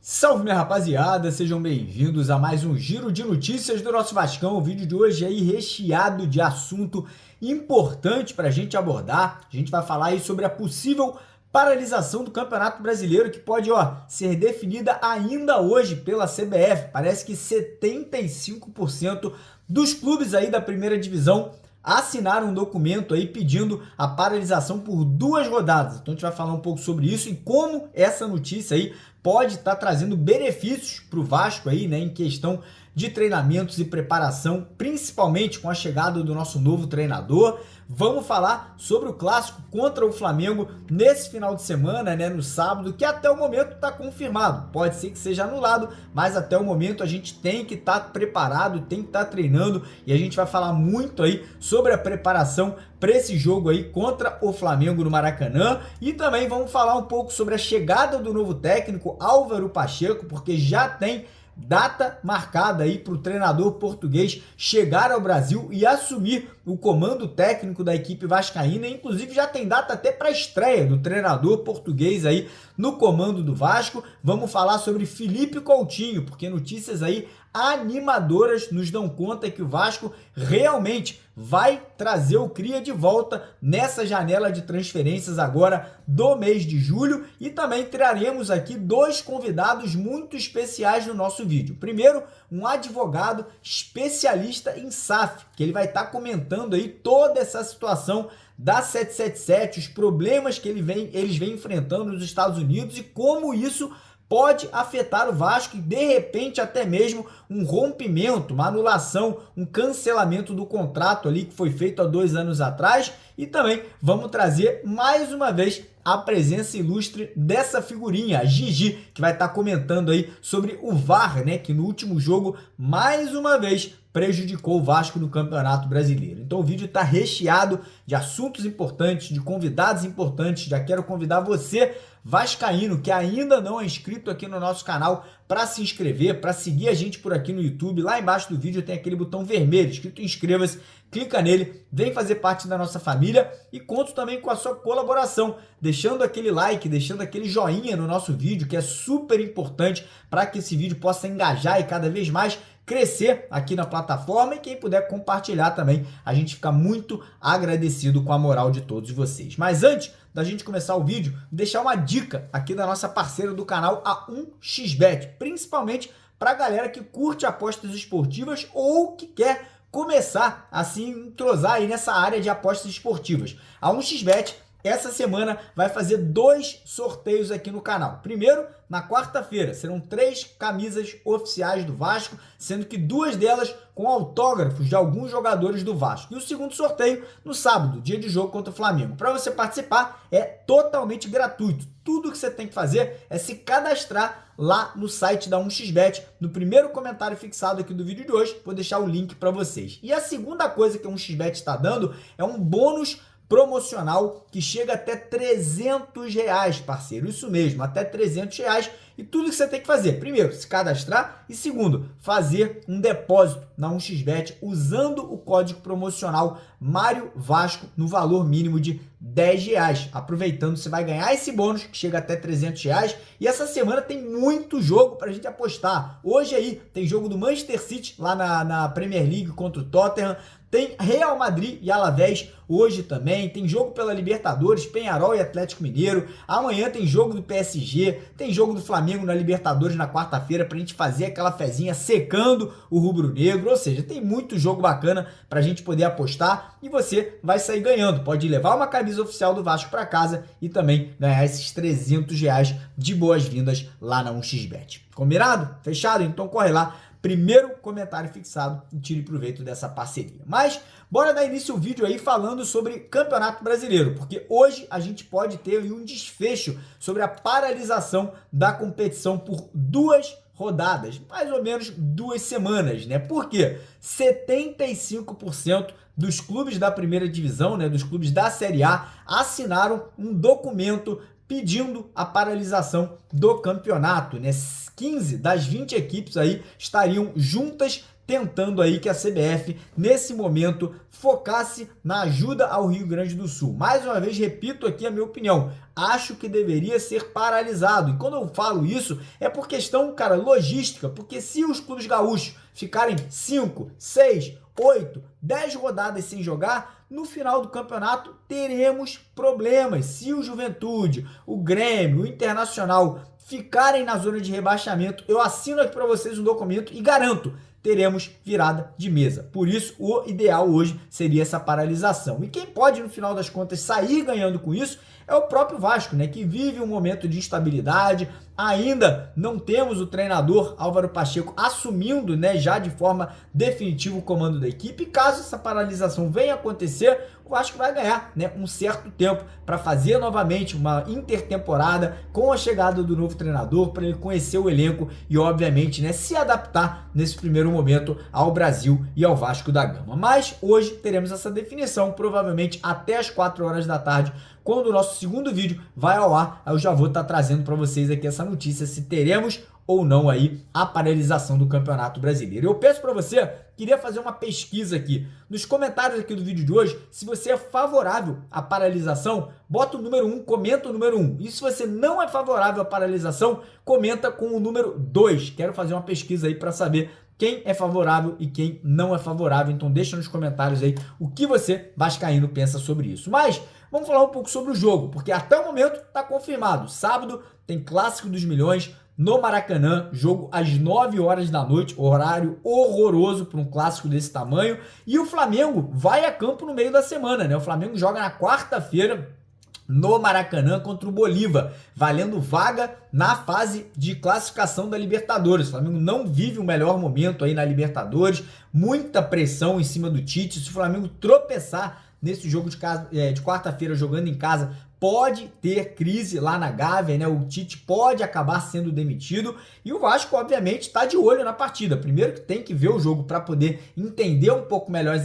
Salve, minha rapaziada, sejam bem-vindos a mais um giro de notícias do nosso Vascão. O vídeo de hoje aí recheado de assunto importante para a gente abordar. A gente vai falar aí sobre a possível paralisação do Campeonato Brasileiro, que pode ser definida ainda hoje pela CBF. Parece que 75% dos clubes aí da primeira divisão assinaram um documento aí pedindo a paralisação por 2 rodadas. Então a gente vai falar um pouco sobre isso e como essa notícia aí pode estar trazendo benefícios para o Vasco aí, né, em questão de treinamentos e preparação, principalmente com a chegada do nosso novo treinador. Vamos falar sobre o clássico contra o Flamengo nesse final de semana, né, no sábado, que até o momento está confirmado. Pode ser que seja anulado, mas até o momento a gente tem que estar preparado, tem que estar treinando, e a gente vai falar muito aí sobre a preparação para esse jogo aí contra o Flamengo no Maracanã. E também vamos falar um pouco sobre a chegada do novo técnico Álvaro Pacheco, porque já tem data marcada aí para o treinador português chegar ao Brasil e assumir o comando técnico da equipe vascaína. Inclusive já tem data até para a estreia do treinador português aí no comando do Vasco. Vamos falar sobre Felipe Coutinho, porque notícias aí animadoras nos dão conta que o Vasco realmente vai trazer o Cria de volta nessa janela de transferências agora do mês de julho. E também traremos aqui 2 convidados muito especiais no nosso vídeo. Primeiro, um advogado especialista em SAF, que ele vai estar comentando aí toda essa situação da 777, os problemas que eles vêm enfrentando nos Estados Unidos e como isso pode afetar o Vasco e, de repente, até mesmo um rompimento, uma anulação, um cancelamento do contrato ali que foi feito há 2 anos atrás. E também vamos trazer mais uma vez a presença ilustre dessa figurinha, a Gigi, que vai estar comentando aí sobre o VAR, né, que no último jogo, mais uma vez, prejudicou o Vasco no Campeonato Brasileiro. Então o vídeo está recheado de assuntos importantes, de convidados importantes. Já quero convidar você, vascaíno, que ainda não é inscrito aqui no nosso canal, para se inscrever, para seguir a gente por aqui no YouTube. Lá embaixo do vídeo tem aquele botão vermelho escrito inscreva-se, clica nele, vem fazer parte da nossa família e conto também com a sua colaboração, deixando aquele like, deixando aquele joinha no nosso vídeo, que é super importante para que esse vídeo possa engajar e cada vez mais crescer aqui na plataforma. E quem puder compartilhar também, a gente fica muito agradecido com a moral de todos vocês. Mas antes da gente começar o vídeo, deixar uma dica aqui da nossa parceira do canal, a 1xBet, principalmente para a galera que curte apostas esportivas ou que quer começar a se entrosar aí nessa área de apostas esportivas. A 1xBet essa semana vai fazer 2 sorteios aqui no canal. Primeiro, na quarta-feira, serão 3 camisas oficiais do Vasco, sendo que 2 delas com autógrafos de alguns jogadores do Vasco. E o segundo sorteio no sábado, dia de jogo contra o Flamengo. Para você participar, é totalmente gratuito. Tudo que você tem que fazer é se cadastrar lá no site da 1xBet. No primeiro comentário fixado aqui do vídeo de hoje, vou deixar o link para vocês. E a segunda coisa que a 1xBet está dando é um bônus promocional que chega até R$300, parceiro. Isso mesmo, até R$300. E tudo que você tem que fazer, primeiro, se cadastrar, e segundo, fazer um depósito na 1xBet usando o código promocional Mário Vasco no valor mínimo de R$10. Aproveitando, você vai ganhar esse bônus que chega até R$300. E essa semana tem muito jogo para a gente apostar. Hoje aí tem jogo do Manchester City lá na Premier League contra o Tottenham. Tem Real Madrid e Alavés hoje também. Tem jogo pela Libertadores, Peñarol e Atlético Mineiro. Amanhã tem jogo do PSG. Tem jogo do Flamengo na Libertadores na quarta-feira pra gente fazer aquela fezinha secando o rubro-negro. Ou seja, tem muito jogo bacana pra gente poder apostar e você vai sair ganhando. Pode levar uma camisa oficial do Vasco pra casa e também ganhar esses R$300 de boas-vindas lá na 1xBet. Combinado? Fechado? Então corre lá. Primeiro comentário fixado e tire proveito dessa parceria. Mas bora dar início ao vídeo aí falando sobre Campeonato Brasileiro, porque hoje a gente pode ter aí um desfecho sobre a paralisação da competição por 2 rodadas, mais ou menos 2 semanas, né? Por quê? 75% dos clubes da primeira divisão, né, dos clubes da Série A, assinaram um documento pedindo a paralisação do campeonato, né? 15 das 20 equipes aí estariam juntas tentando aí que a CBF, nesse momento, focasse na ajuda ao Rio Grande do Sul. Mais uma vez, repito aqui a minha opinião, acho que deveria ser paralisado. E quando eu falo isso, é por questão, cara, logística, porque se os clubes gaúchos ficarem 5, 6, 8, 10 rodadas sem jogar, no final do campeonato teremos problemas. Se o Juventude, o Grêmio, o Internacional ficarem na zona de rebaixamento, eu assino aqui para vocês um documento e garanto, teremos virada de mesa. Por isso, o ideal hoje seria essa paralisação. E quem pode, no final das contas, sair ganhando com isso é o próprio Vasco, né, que vive um momento de instabilidade. Ainda não temos o treinador Álvaro Pacheco assumindo, né, já de forma definitiva o comando da equipe. E caso essa paralisação venha a acontecer, o Vasco vai ganhar, né, um certo tempo para fazer novamente uma intertemporada com a chegada do novo treinador, para ele conhecer o elenco e, obviamente, né, se adaptar nesse primeiro momento ao Brasil e ao Vasco da Gama. Mas hoje teremos essa definição, provavelmente até as 4 horas da tarde, quando o nosso segundo vídeo vai ao ar. Eu já vou estar trazendo para vocês aqui essa notícia, se teremos ou não aí a paralisação do Campeonato Brasileiro. Eu peço para você, queria fazer uma pesquisa aqui nos comentários aqui do vídeo de hoje, se você é favorável à paralisação, bota o número 1, comenta o número 1. E se você não é favorável à paralisação, comenta com o número 2. Quero fazer uma pesquisa aí para saber quem é favorável e quem não é favorável. Então deixa nos comentários aí o que você, vascaíno, pensa sobre isso. Mas vamos falar um pouco sobre o jogo, porque até o momento está confirmado. Sábado tem Clássico dos Milhões no Maracanã, jogo às 9 horas da noite, horário horroroso para um clássico desse tamanho. E o Flamengo vai a campo no meio da semana, né? O Flamengo joga na quarta-feira no Maracanã contra o Bolívar, valendo vaga na fase de classificação da Libertadores. O Flamengo não vive o melhor momento aí na Libertadores, muita pressão em cima do Tite. Se o Flamengo tropeçar nesse jogo de quarta-feira jogando em casa, pode ter crise lá na Gávea, né? O Tite pode acabar sendo demitido e o Vasco, obviamente, está de olho na partida. Primeiro que tem que ver o jogo para poder entender um pouco melhor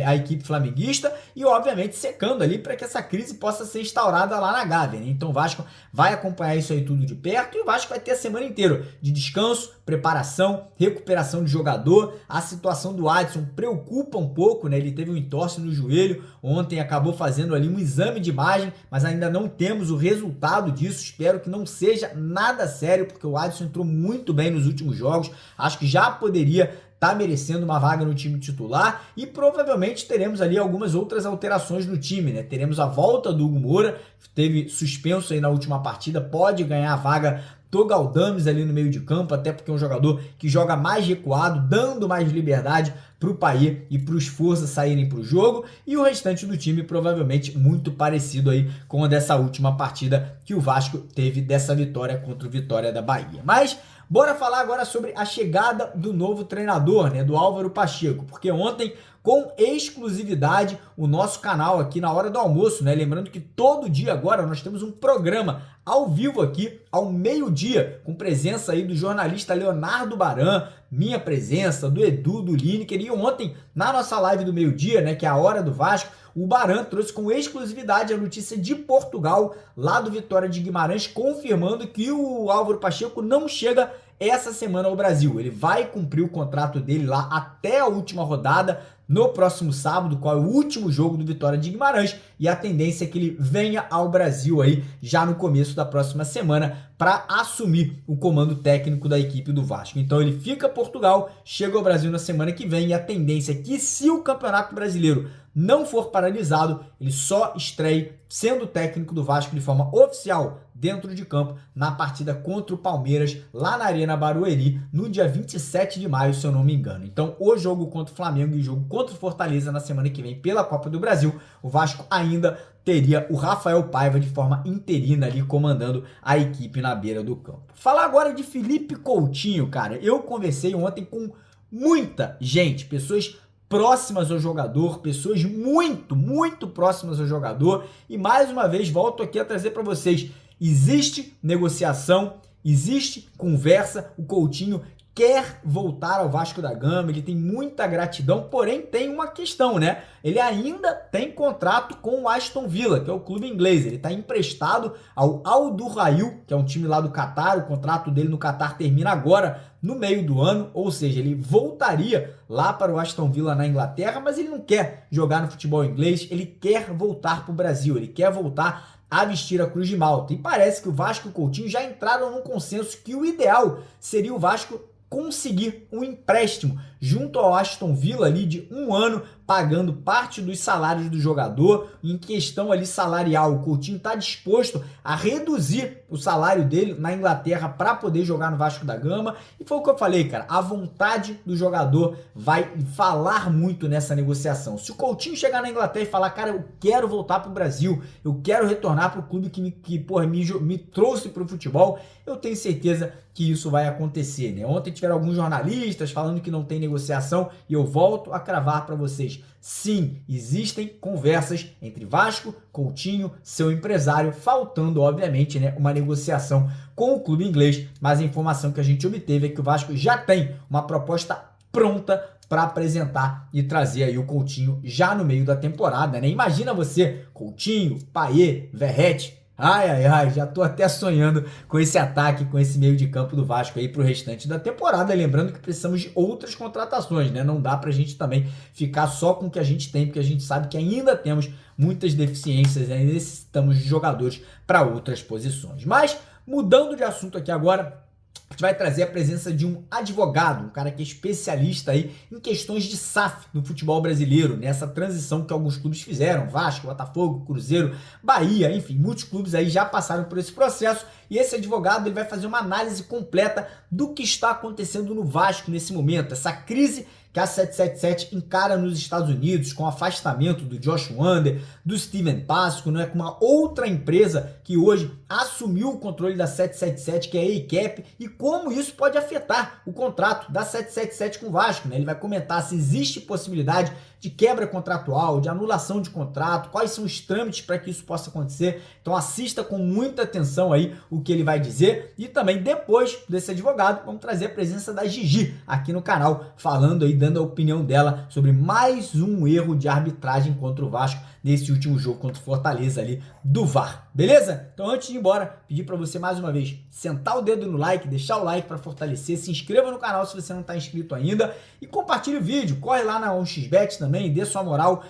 a equipe flamenguista e, obviamente, secando ali para que essa crise possa ser instaurada lá na Gávea, né? Então o Vasco vai acompanhar isso aí tudo de perto e o Vasco vai ter a semana inteira de descanso, preparação, recuperação de jogador. A situação do Adson preocupa um pouco, né? Ele teve um entorse no joelho, ontem acabou fazendo ali um exame de imagem, mas ainda não temos o resultado disso. Espero que não seja nada sério, porque o Adson entrou muito bem nos últimos jogos. Acho que já poderia tá merecendo uma vaga no time titular e provavelmente teremos ali algumas outras alterações no time, né? Teremos a volta do Hugo Moura, que teve suspenso aí na última partida, pode ganhar a vaga do Galdames ali no meio de campo, até porque é um jogador que joga mais recuado, dando mais liberdade para o Payet e para os forças saírem para o jogo, e o restante do time provavelmente muito parecido aí com a dessa última partida que o Vasco teve dessa vitória contra o Vitória da Bahia. Mas bora falar agora sobre a chegada do novo treinador, né, do Álvaro Pacheco, porque ontem, com exclusividade, o nosso canal aqui na hora do almoço, né, lembrando que todo dia agora nós temos um programa ao vivo aqui, ao meio-dia, com presença aí do jornalista Leonardo Baran, minha presença, do Edu, do Lineker, e ontem, na nossa live do meio-dia, né, que é a hora do Vasco, o Baran trouxe com exclusividade a notícia de Portugal, lá do Vitória de Guimarães, confirmando que o Álvaro Pacheco não chega essa semana ao Brasil. Ele vai cumprir o contrato dele lá até a última rodada, no próximo sábado, qual é o último jogo do Vitória de Guimarães, e a tendência é que ele venha ao Brasil aí já no começo da próxima semana para assumir o comando técnico da equipe do Vasco. Então ele fica Portugal, chega ao Brasil na semana que vem, e a tendência é que, se o Campeonato Brasileiro não for paralisado, ele só estreie sendo técnico do Vasco de forma oficial dentro de campo na partida contra o Palmeiras lá na Arena Barueri no dia 27 de maio, se eu não me engano. Então o jogo contra o Flamengo e o jogo contra o Fortaleza na semana que vem pela Copa do Brasil, o Vasco ainda teria o Rafael Paiva de forma interina ali comandando a equipe na beira do campo. Falar agora de Felipe Coutinho, cara. Eu conversei ontem com muita gente, pessoas próximas ao jogador, pessoas muito próximas ao jogador, e mais uma vez volto aqui a trazer para vocês, existe negociação, existe conversa, o Coutinho quer voltar ao Vasco da Gama, ele tem muita gratidão, porém tem uma questão, né? Ele ainda tem contrato com o Aston Villa, que é o clube inglês. Ele está emprestado ao Al Duhail, que é um time lá do Catar. O contrato dele no Catar termina agora, no meio do ano, ou seja, ele voltaria lá para o Aston Villa na Inglaterra, mas ele não quer jogar no futebol inglês, ele quer voltar para o Brasil, ele quer voltar a vestir a Cruz de Malta. E parece que o Vasco e o Coutinho já entraram num consenso que o ideal seria o Vasco conseguir um empréstimo junto ao Aston Villa ali de 1 ano, pagando parte dos salários do jogador. Em questão ali salarial, o Coutinho está disposto a reduzir o salário dele na Inglaterra para poder jogar no Vasco da Gama. E foi o que eu falei, cara, a vontade do jogador vai falar muito nessa negociação. Se o Coutinho chegar na Inglaterra e falar, cara, eu quero voltar para o Brasil, eu quero retornar para o clube que me trouxe para o futebol, eu tenho certeza que isso vai acontecer, né? Ontem tiveram alguns jornalistas falando que não tem negociação e eu volto a cravar para vocês. Sim, existem conversas entre Vasco, Coutinho, seu empresário, faltando, obviamente, né, uma negociação com o clube inglês, mas a informação que a gente obteve é que o Vasco já tem uma proposta pronta para apresentar e trazer aí o Coutinho já no meio da temporada, né? Imagina você, Coutinho, Payet, Verratti. Ai, já tô até sonhando com esse ataque, com esse meio de campo do Vasco aí pro restante da temporada. Lembrando que precisamos de outras contratações, né? Não dá pra gente também ficar só com o que a gente tem, porque a gente sabe que ainda temos muitas deficiências, né? Necessitamos de jogadores para outras posições. Mas, mudando de assunto aqui agora, a gente vai trazer a presença de um advogado, um cara que é especialista aí em questões de SAF no futebol brasileiro, nessa transição que alguns clubes fizeram, Vasco, Botafogo, Cruzeiro, Bahia, enfim, muitos clubes aí já passaram por esse processo, e esse advogado ele vai fazer uma análise completa do que está acontecendo no Vasco nesse momento, essa crise que a 777 encara nos Estados Unidos, com o afastamento do Josh Wander, do Steven Pasco, né, com uma outra empresa que hoje assumiu o controle da 777, que é a ACAP, e como isso pode afetar o contrato da 777 com o Vasco, né? Ele vai comentar se existe possibilidade de quebra contratual, de anulação de contrato, quais são os trâmites para que isso possa acontecer. Então assista com muita atenção aí o que ele vai dizer, e também depois desse advogado vamos trazer a presença da Gigi aqui no canal, falando aí, dando a opinião dela sobre mais um erro de arbitragem contra o Vasco nesse último jogo contra o Fortaleza ali do VAR, beleza? Então antes de ir embora, pedir para você mais uma vez sentar o dedo no like, deixar o like para fortalecer, se inscreva no canal se você não está inscrito ainda e compartilhe o vídeo, corre lá na 1xBet também, dê sua moral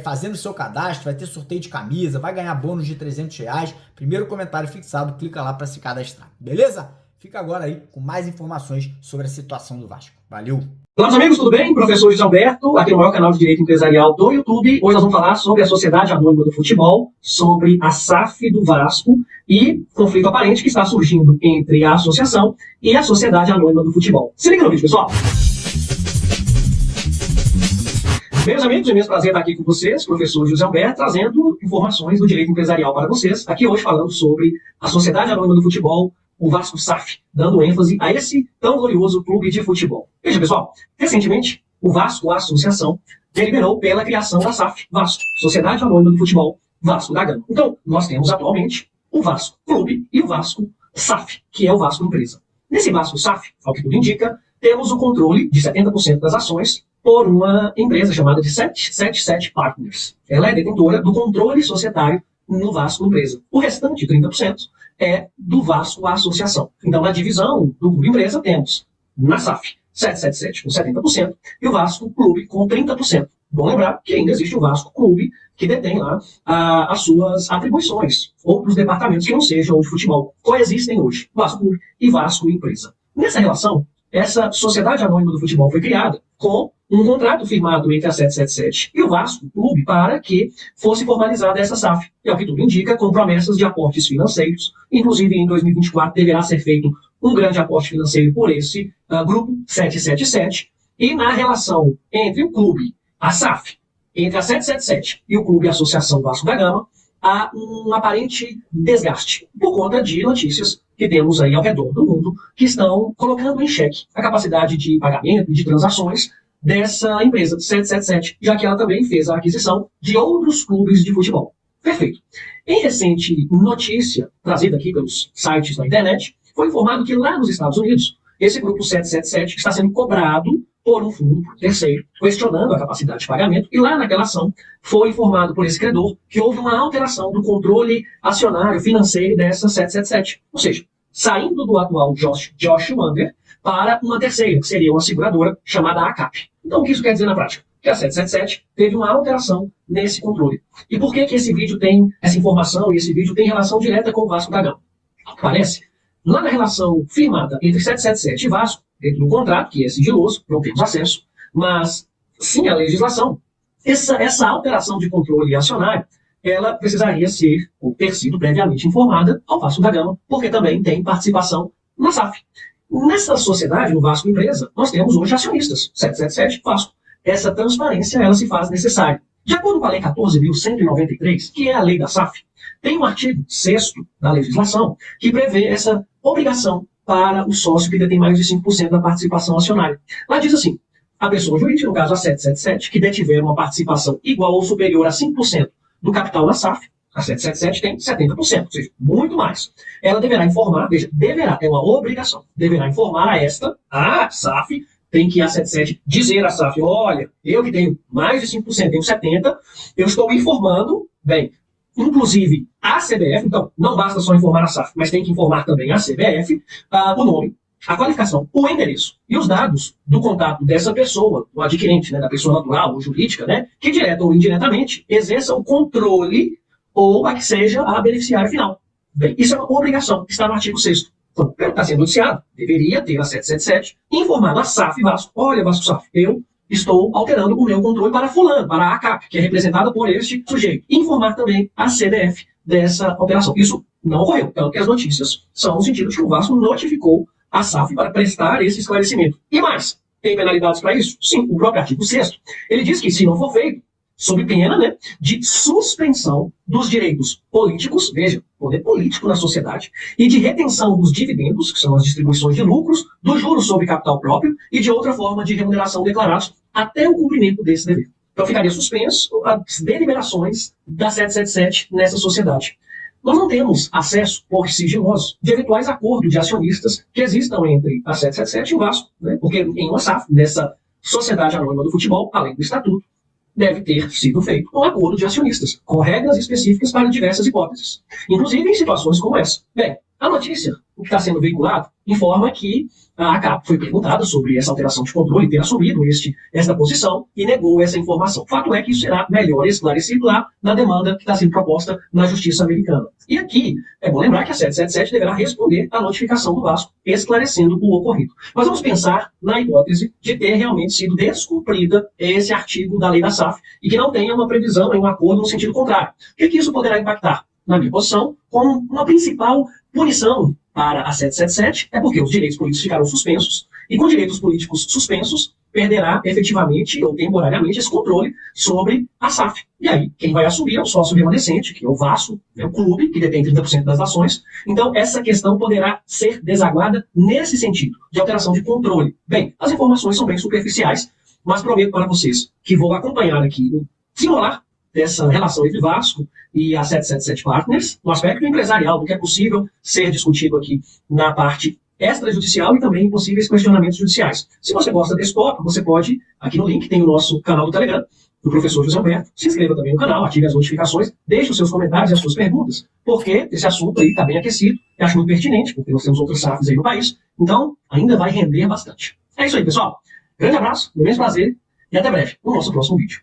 fazendo o seu cadastro, vai ter sorteio de camisa, vai ganhar bônus de R$300, primeiro comentário fixado, clica lá para se cadastrar, beleza? Fica agora aí com mais informações sobre a situação do Vasco. Valeu! Olá, meus amigos, tudo bem? Professor José Alberto, aqui no maior canal de Direito Empresarial do YouTube. Hoje nós vamos falar sobre a Sociedade Anônima do Futebol, sobre a SAF do Vasco e conflito aparente que está surgindo entre a associação e a Sociedade Anônima do Futebol. Se liga no vídeo, pessoal! Meus amigos, é imenso prazer estar aqui com vocês, professor José Alberto, trazendo informações do direito empresarial para vocês. Aqui hoje falando sobre a Sociedade Anônima do Futebol, o Vasco SAF, dando ênfase a esse tão glorioso clube de futebol. Veja, pessoal, recentemente, o Vasco, a associação, deliberou pela criação da SAF, Vasco, Sociedade Anônima do Futebol, Vasco da Gama. Então, nós temos atualmente o Vasco Clube e o Vasco SAF, que é o Vasco Empresa. Nesse Vasco SAF, ao que tudo indica, temos o controle de 70% das ações por uma empresa chamada de 777 Partners. Ela é detentora do controle societário no Vasco Empresa. O restante, 30%, é do Vasco a associação. Então, na divisão do Clube Empresa, temos na SAF 777 com 70% e o Vasco Clube com 30%. Bom lembrar que ainda existe o Vasco Clube, que detém lá as suas atribuições, outros departamentos que não sejam de futebol. Coexistem hoje, Vasco Clube e Vasco Empresa. Nessa relação, essa Sociedade Anônima do Futebol foi criada com um contrato firmado entre a 777 e o Vasco Clube para que fosse formalizada essa SAF. E ao que tudo indica, com promessas de aportes financeiros. Inclusive, em 2024, deverá ser feito um grande aporte financeiro por esse grupo 777. E na relação entre o clube, a SAF, entre a 777 e o clube Associação Vasco da Gama, há um aparente desgaste por conta de notícias que temos aí ao redor do mundo que estão colocando em xeque a capacidade de pagamento e de transações dessa empresa 777, já que ela também fez a aquisição de outros clubes de futebol. Perfeito. Em recente notícia, trazida aqui pelos sites da internet, foi informado que lá nos Estados Unidos esse grupo 777 está sendo cobrado por um fundo, por terceiro, questionando a capacidade de pagamento, e lá naquela ação foi informado por esse credor que houve uma alteração do controle acionário financeiro dessa 777. Ou seja, saindo do atual Josh Wander para uma terceira, que seria uma seguradora chamada ACAP. Então, o que isso quer dizer na prática? Que a 777 teve uma alteração nesse controle. E por que esse vídeo tem essa informação e esse vídeo tem relação direta com o Vasco da Gama? Parece, lá na relação firmada entre 777 e Vasco, dentro do contrato, que é sigiloso, não temos acesso, mas sim a legislação, essa alteração de controle acionário, ela precisaria ser ou ter sido previamente informada ao Vasco da Gama, porque também tem participação na SAF. Nessa sociedade, no Vasco Empresa, nós temos hoje acionistas, 777 Vasco. Essa transparência ela se faz necessária. De acordo com a Lei 14.193, que é a lei da SAF, tem um artigo 6º da legislação que prevê essa obrigação para o sócio que detém mais de 5% da participação acionária. Lá diz assim, a pessoa jurídica, no caso a 777, que detiver uma participação igual ou superior a 5% do capital na SAF, a 777 tem 70%, ou seja, muito mais. Ela deverá informar, veja, deverá, é uma obrigação, deverá informar a SAF, tem que a 77 dizer à SAF, olha, eu que tenho mais de 5%, tenho 70%, eu estou informando, bem, inclusive a CBF, então não basta só informar a SAF, mas tem que informar também a CBF, o nome, a qualificação, o endereço e os dados do contato dessa pessoa, o adquirente, né, da pessoa natural ou jurídica, né, que direta ou indiretamente exerça o controle ou a que seja a beneficiária final. Bem, isso é uma obrigação que está no artigo 6º. Então, pelo que está sendo noticiado, deveria ter a 777 informado a SAF Vasco. Olha, Vasco SAF, eu estou alterando o meu controle para fulano, para a ACAP, que é representada por este sujeito. E informar também a CBF dessa operação. Isso não ocorreu, tanto que as notícias são no sentido de que o Vasco notificou a SAF para prestar esse esclarecimento. E mais, tem penalidades para isso? Sim, o próprio artigo 6º. Ele diz que se não for feito, sob pena, né, de suspensão dos direitos políticos, veja, poder político na sociedade, e de retenção dos dividendos, que são as distribuições de lucros, dos juros sobre capital próprio e de outra forma de remuneração declarados até o cumprimento desse dever. Então ficaria suspenso as deliberações da 777 nessa sociedade. Nós não temos acesso, por sigiloso, de eventuais acordos de acionistas que existam entre a 777 e o Vasco, né, porque em uma SAF, nessa sociedade anônima do futebol, além do estatuto, deve ter sido feito um acordo de acionistas, com regras específicas para diversas hipóteses, inclusive em situações como essa. Bem, a notícia, o que está sendo veiculado, informa que a ACAP foi perguntada sobre essa alteração de controle, ter assumido esta posição e negou essa informação. O fato é que isso será melhor esclarecido lá na demanda que está sendo proposta na Justiça Americana. E aqui, é bom lembrar que a 777 deverá responder à notificação do Vasco, esclarecendo o ocorrido. Mas vamos pensar na hipótese de ter realmente sido descumprida esse artigo da lei da SAF e que não tenha uma previsão em um acordo no sentido contrário. O que isso poderá impactar? Na minha posição, como uma principal punição para a 777 é porque os direitos políticos ficaram suspensos, e com direitos políticos suspensos, perderá efetivamente ou temporariamente esse controle sobre a SAF. E aí, quem vai assumir é o sócio remanescente, que é o Vasco, é o clube, que detém 30% das ações. Então, essa questão poderá ser desaguada nesse sentido, de alteração de controle. Bem, as informações são bem superficiais, mas prometo para vocês que vou acompanhar aqui o desenrolar dessa relação entre Vasco e a 777 Partners, no aspecto empresarial, do que é possível ser discutido aqui na parte extrajudicial e também possíveis questionamentos judiciais. Se você gosta desse tópico, você pode, aqui no link, tem o nosso canal do Telegram, do professor José Alberto, se inscreva também no canal, ative as notificações, deixe os seus comentários e as suas perguntas, porque esse assunto aí está bem aquecido, eu acho muito pertinente, porque nós temos outros SAFs aí no país, então ainda vai render bastante. É isso aí, pessoal. Grande abraço, imenso prazer e até breve no nosso próximo vídeo.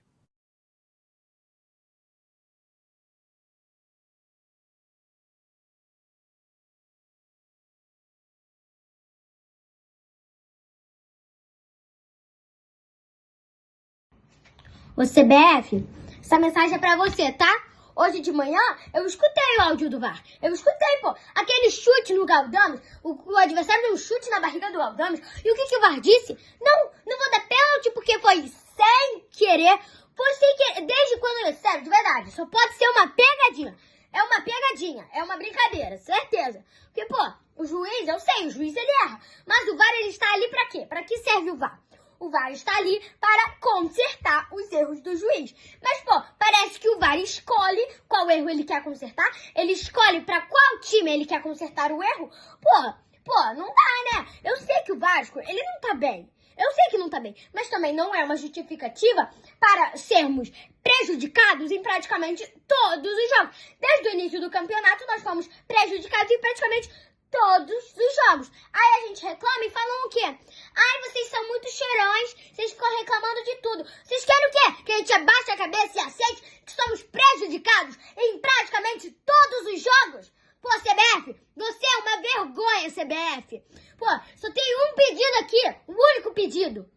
Ô CBF, essa mensagem é pra você, tá? Hoje de manhã eu escutei o áudio do VAR. Eu escutei, pô, aquele chute no Galdames. O adversário deu um chute na barriga do Galdames. E o que o VAR disse? Não vou dar pênalti porque foi sem querer. Foi sem querer. Desde quando, sério, de verdade, só pode ser uma pegadinha. É uma pegadinha, é uma brincadeira, certeza. Porque, pô, o juiz, eu sei, o juiz ele erra. Mas o VAR, ele está ali pra quê? Pra que serve o VAR? O VAR está ali para consertar os erros do juiz. Mas, pô, parece que o VAR escolhe qual erro ele quer consertar. Ele escolhe para qual time ele quer consertar o erro. Pô, Pô, não dá, né? Eu sei que o Vasco, ele não tá bem. Eu sei que não tá bem, mas também não é uma justificativa para sermos prejudicados em praticamente todos os jogos. Desde o início do campeonato, nós fomos prejudicados em praticamente todos os jogos. Aí a gente reclama e falam o quê? Ai, vocês são muito chorões, vocês ficam reclamando de tudo. Vocês querem o quê? Que a gente abaixe a cabeça e aceite que somos prejudicados em praticamente todos os jogos? Pô, CBF, você é uma vergonha, CBF. Pô, só tem um pedido aqui, um único pedido.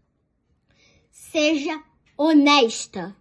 Seja honesta.